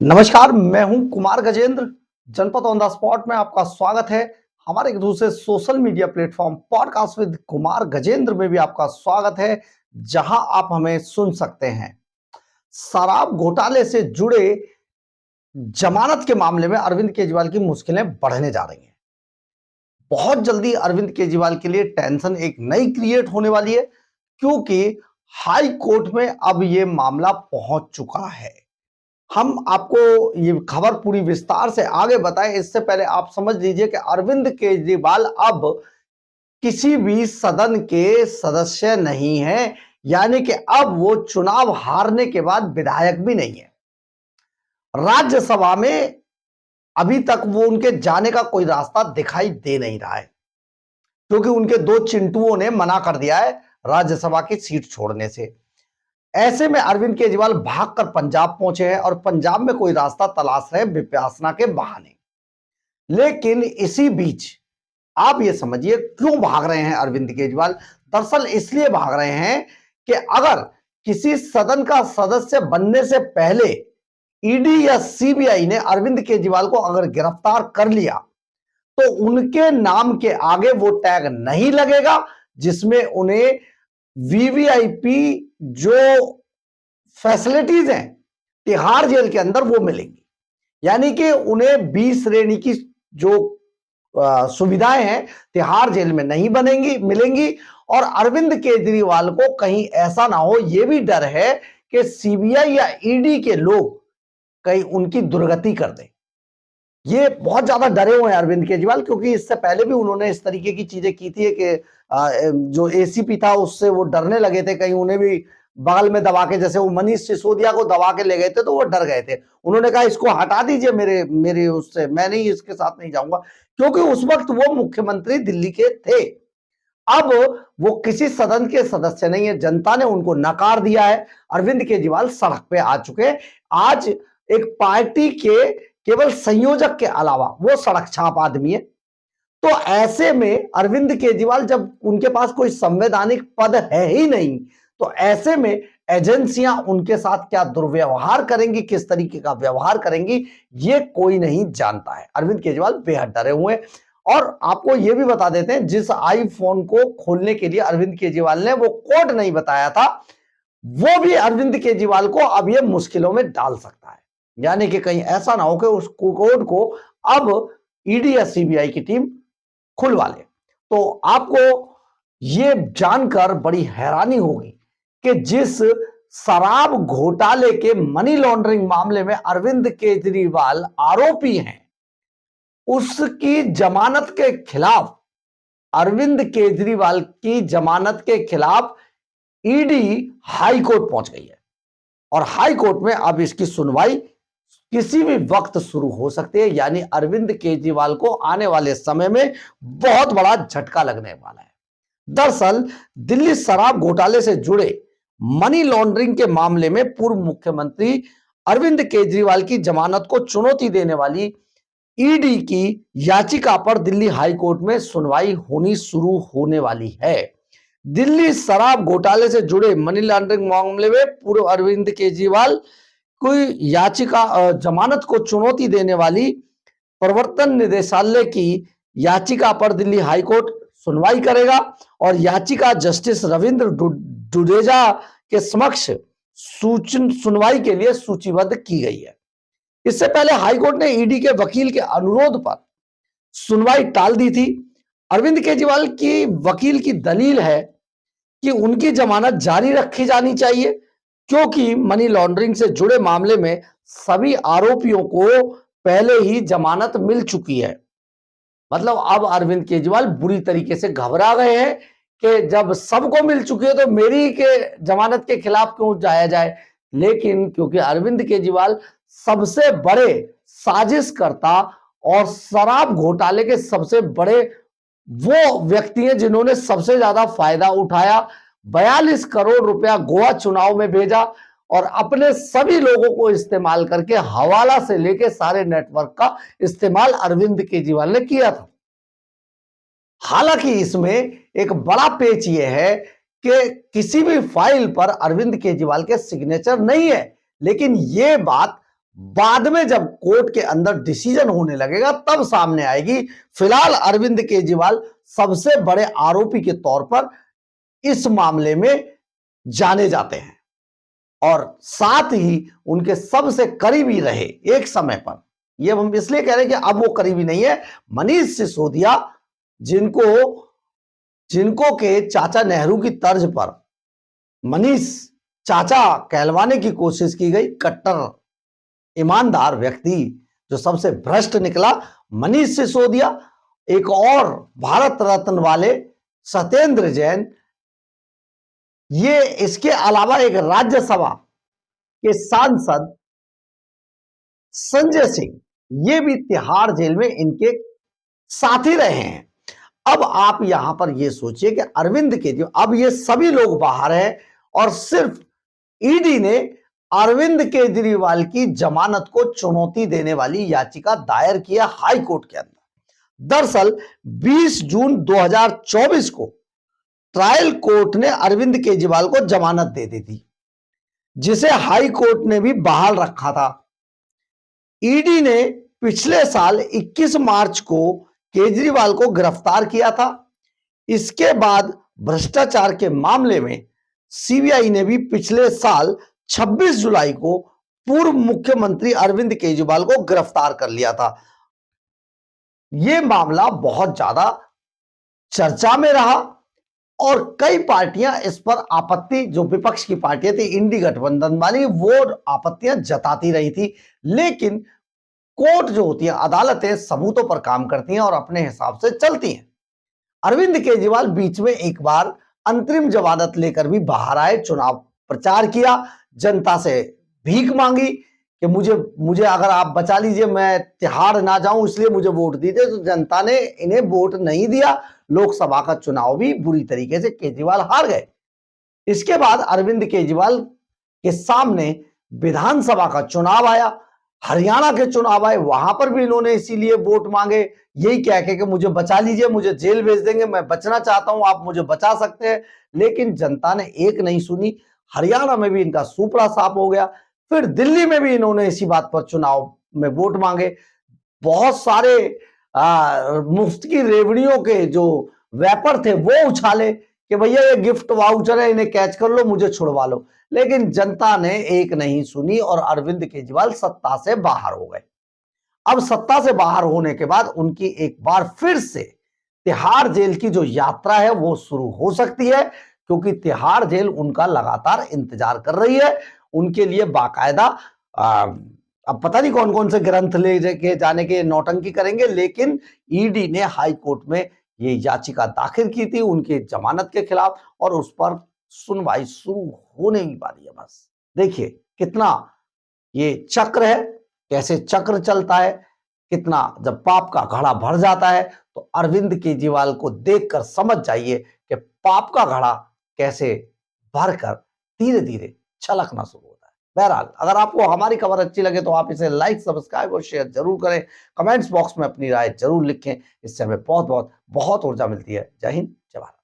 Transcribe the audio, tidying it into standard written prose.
नमस्कार, मैं हूं कुमार गजेंद्र। जनपद ऑन द स्पॉट में आपका स्वागत है। हमारे एक दूसरे social media platform podcast with Kumar Gajendra में भी आपका स्वागत है, जहां आप हमें सुन सकते हैं। शराब घोटाले से जुड़े जमानत के मामले में अरविंद केजरीवाल की मुश्किलें बढ़ने जा रही हैं। बहुत जल्दी अरविंद केजरीवाल के लिए टेंशन एक नई क्रिएट होने वाली है, क्योंकि हाई कोर्ट में अब यह मामला पहुंच चुका है। हम आपको ये खबर पूरी विस्तार से आगे बताएं, इससे पहले आप समझ लीजिए कि अरविंद केजरीवाल अब किसी भी सदन के सदस्य नहीं है, यानी कि अब वो चुनाव हारने के बाद विधायक भी नहीं है। राज्यसभा में अभी तक वो उनके जाने का कोई रास्ता दिखाई दे नहीं रहा है, क्योंकि उनके दो चिंटुओं ने मना कर दिया है राज्यसभा की सीट छोड़ने से। ऐसे में अरविंद केजरीवाल भागकर पंजाब पहुंचे हैं और पंजाब में कोई रास्ता तलाश रहे विपासना के बहाने। लेकिन इसी बीच आप ये समझिए क्यों भाग रहे हैं अरविंद केजरीवाल। दरअसल इसलिए भाग रहे हैं कि अगर किसी सदन का सदस्य बनने से पहले ईडी या सीबीआई ने अरविंद केजरीवाल को अगर गिरफ्तार कर लिया तो उनके नाम के आगे वो टैग नहीं लगेगा जिसमें उन्हें वीवीआईपी जो फैसिलिटीज हैं तिहाड़ जेल के अंदर वो मिलेंगी। यानी कि उन्हें 20 श्रेणी की जो सुविधाएं हैं तिहाड़ जेल में नहीं बनेंगी मिलेंगी। और अरविंद केजरीवाल को कहीं ऐसा ना हो, यह भी डर है कि सीबीआई या ईडी के लोग कहीं उनकी दुर्गति कर दें। ये बहुत ज्यादा डरे हुए हैं अरविंद केजरीवाल, क्योंकि इससे पहले भी उन्होंने इस तरीके की चीजें की थी कि जो एसीपी था उससे वो डरने लगे थे, कहीं उन्हें भी बगल में दबा के, जैसे वो मनीष सिसोदिया को दबा के ले गए थे तो वो डर गए थे। उन्होंने कहा इसको हटा दीजिए मेरे उससे, मैं नहीं, इसके साथ नहीं जाऊंगा, क्योंकि उस वक्त वो मुख्यमंत्री दिल्ली के थे। अब वो किसी सदन के सदस्य नहीं है, जनता ने उनको नकार दिया है। अरविंद केजरीवाल सड़क पे आ चुके हैं। आज एक पार्टी के केवल संयोजक के अलावा वो सड़क छाप आदमी है। तो ऐसे में अरविंद केजरीवाल, जब उनके पास कोई संवैधानिक पद है ही नहीं, तो ऐसे में एजेंसियां उनके साथ क्या दुर्व्यवहार करेंगी, किस तरीके का व्यवहार करेंगी, ये कोई नहीं जानता है। अरविंद केजरीवाल बेहद डरे हुए हैं। और आपको यह भी बता देते हैं, जिस आईफोन को खोलने के लिए अरविंद केजरीवाल ने वो कोड नहीं बताया था, वो भी अरविंद केजरीवाल को अब ये मुश्किलों में डाल सकता है। यानी कि कहीं ऐसा ना हो कि उस कोड को अब ईडी या सीबीआई की टीम खुलवा ले। तो आपको यह जानकर बड़ी हैरानी होगी कि जिस शराब घोटाले के मनी लॉन्ड्रिंग मामले में अरविंद केजरीवाल आरोपी हैं, उसकी जमानत के खिलाफ, अरविंद केजरीवाल की जमानत के खिलाफ ईडी हाई कोर्ट पहुंच गई है। और हाई कोर्ट में अब इसकी सुनवाई किसी भी वक्त शुरू हो सकती है। यानी अरविंद केजरीवाल को आने वाले समय में बहुत बड़ा झटका लगने वाला है। दरअसल दिल्ली शराब घोटाले से जुड़े मनी लॉन्ड्रिंग के मामले में पूर्व मुख्यमंत्री अरविंद केजरीवाल की जमानत को चुनौती देने वाली ईडी की याचिका पर दिल्ली हाई कोर्ट में सुनवाई होनी शुरू होने वाली है। दिल्ली शराब घोटाले से जुड़े मनी लॉन्ड्रिंग मामले में पूर्व अरविंद केजरीवाल कोई याचिका, जमानत को चुनौती देने वाली प्रवर्तन निदेशालय की याचिका पर दिल्ली हाई कोर्ट सुनवाई करेगा। और याचिका जस्टिस रविंद्र डुडेजा के समक्ष सुनवाई के लिए सूचीबद्ध की गई है। इससे पहले हाईकोर्ट ने ईडी के वकील के अनुरोध पर सुनवाई टाल दी थी। अरविंद केजरीवाल की वकील की दलील है कि उनकी जमानत जारी रखी जानी चाहिए, क्योंकि मनी लॉन्ड्रिंग से जुड़े मामले में सभी आरोपियों को पहले ही जमानत मिल चुकी है। मतलब अब अरविंद केजरीवाल बुरी तरीके से घबरा गए हैं कि जब सबको मिल चुकी है तो मेरी के जमानत के खिलाफ क्यों जाया जाए। लेकिन क्योंकि अरविंद केजरीवाल सबसे बड़े साजिशकर्ता और शराब घोटाले के सबसे बड़े वो व्यक्ति हैं जिन्होंने सबसे ज्यादा फायदा उठाया, 42 करोड़ रुपया गोवा चुनाव में भेजा और अपने सभी लोगों को इस्तेमाल करके हवाला से लेके सारे नेटवर्क का इस्तेमाल अरविंद केजरीवाल ने किया था। हालांकि इसमें एक बड़ा पेच यह है कि किसी भी फाइल पर अरविंद केजरीवाल के सिग्नेचर नहीं है, लेकिन यह बात बाद में जब कोर्ट के अंदर डिसीजन होने लगेगा तब सामने आएगी। फिलहाल अरविंद केजरीवाल सबसे बड़े आरोपी के तौर पर इस मामले में जाने जाते हैं और साथ ही उनके सबसे करीबी रहे एक समय पर। ये हम इसलिए कह रहे हैं कि अब वो करीबी नहीं है। मनीष सिसोदिया जिनको के चाचा नेहरू की तर्ज पर मनीष चाचा कहलवाने की कोशिश की गई, कट्टर ईमानदार व्यक्ति जो सबसे भ्रष्ट निकला मनीष सिसोदिया, एक और भारत रत्न वाले सत्येंद्र जैन, ये इसके अलावा एक राज्यसभा के सांसद संजय सिंह, ये भी तिहाड़ जेल में इनके साथी रहे हैं। अब आप यहां पर ये सोचिए कि अरविंद केजरीवाल, अब ये सभी लोग बाहर हैं और सिर्फ ईडी ने अरविंद केजरीवाल की जमानत को चुनौती देने वाली याचिका दायर किया हाई कोर्ट के अंदर। दरअसल 20 जून 2024 को ट्रायल कोर्ट ने अरविंद केजरीवाल को जमानत दे दी थी, जिसे हाई कोर्ट ने भी बहाल रखा था। ईडी ने पिछले साल 21 मार्च को केजरीवाल को गिरफ्तार किया था। इसके बाद भ्रष्टाचार के मामले में सीबीआई ने भी पिछले साल 26 जुलाई को पूर्व मुख्यमंत्री अरविंद केजरीवाल को गिरफ्तार कर लिया था। यह मामला बहुत ज्यादा चर्चा में रहा और कई पार्टियां इस पर आपत्ति, जो विपक्ष की पार्टियां थी इंडी गठबंधन वाली, वो आपत्तियां जताती रही थी। लेकिन कोर्ट जो होती है, अदालतें सबूतों पर काम करती हैं और अपने हिसाब से चलती हैं। अरविंद केजरीवाल बीच में एक बार अंतरिम जमानत लेकर भी बाहर आए, चुनाव प्रचार किया, जनता से भीख मांगी कि मुझे अगर आप बचा लीजिए, मैं तिहाड़ ना जाऊं, इसलिए मुझे वोट दीजिए। तो जनता ने इन्हें वोट नहीं दिया। लोकसभा का चुनाव भी बुरी तरीके से केजरीवाल हार गए। इसके बाद अरविंद केजरीवाल के सामने विधानसभा का चुनाव आया, हरियाणा के चुनाव आए, वहां पर भी इन्होंने इसीलिए वोट मांगे, यही कह के कि मुझे बचा लीजिए, मुझे जेल भेज देंगे, मैं बचना चाहता हूं, आप मुझे बचा सकते हैं। लेकिन जनता ने एक नहीं सुनी। हरियाणा में भी इनका सुपड़ा साफ हो गया। फिर दिल्ली में भी इन्होंने इसी बात पर चुनाव में वोट मांगे। बहुत सारे मुफ्त की रेवड़ियों के जो व्यापार थे वो उछाले कि भैया ये गिफ्ट वाउचर है, इन्हें कैच कर लो, मुझे छुड़वा लो। लेकिन जनता ने एक नहीं सुनी और अरविंद केजरीवाल सत्ता से बाहर हो गए। अब सत्ता से बाहर होने के बाद उनकी एक बार फिर से तिहाड़ जेल की जो यात्रा है वो शुरू हो सकती है, क्योंकि तिहाड़ जेल उनका लगातार इंतजार कर रही है। उनके लिए बाकायदा अब पता नहीं कौन कौन से ग्रंथ ले के जाने के नौटंकी करेंगे, लेकिन ईडी ने हाई कोर्ट में ये याचिका दाखिल की थी उनके जमानत के खिलाफ और उस पर सुनवाई शुरू होने की बारी है। बस देखिए कितना ये चक्र है, कैसे चक्र चलता है, कितना जब पाप का घड़ा भर जाता है तो अरविंद केजरीवाल को देखकर समझ जाइए कि पाप का घड़ा कैसे भरकर धीरे धीरे छलकना शुरू होता है। बहरहाल, अगर आपको हमारी खबर अच्छी लगे तो आप इसे लाइक, सब्सक्राइब और शेयर जरूर करें। कमेंट्स बॉक्स में अपनी राय जरूर लिखें, इससे हमें बहुत बहुत बहुत ऊर्जा मिलती है। जय हिंद, जय भारत।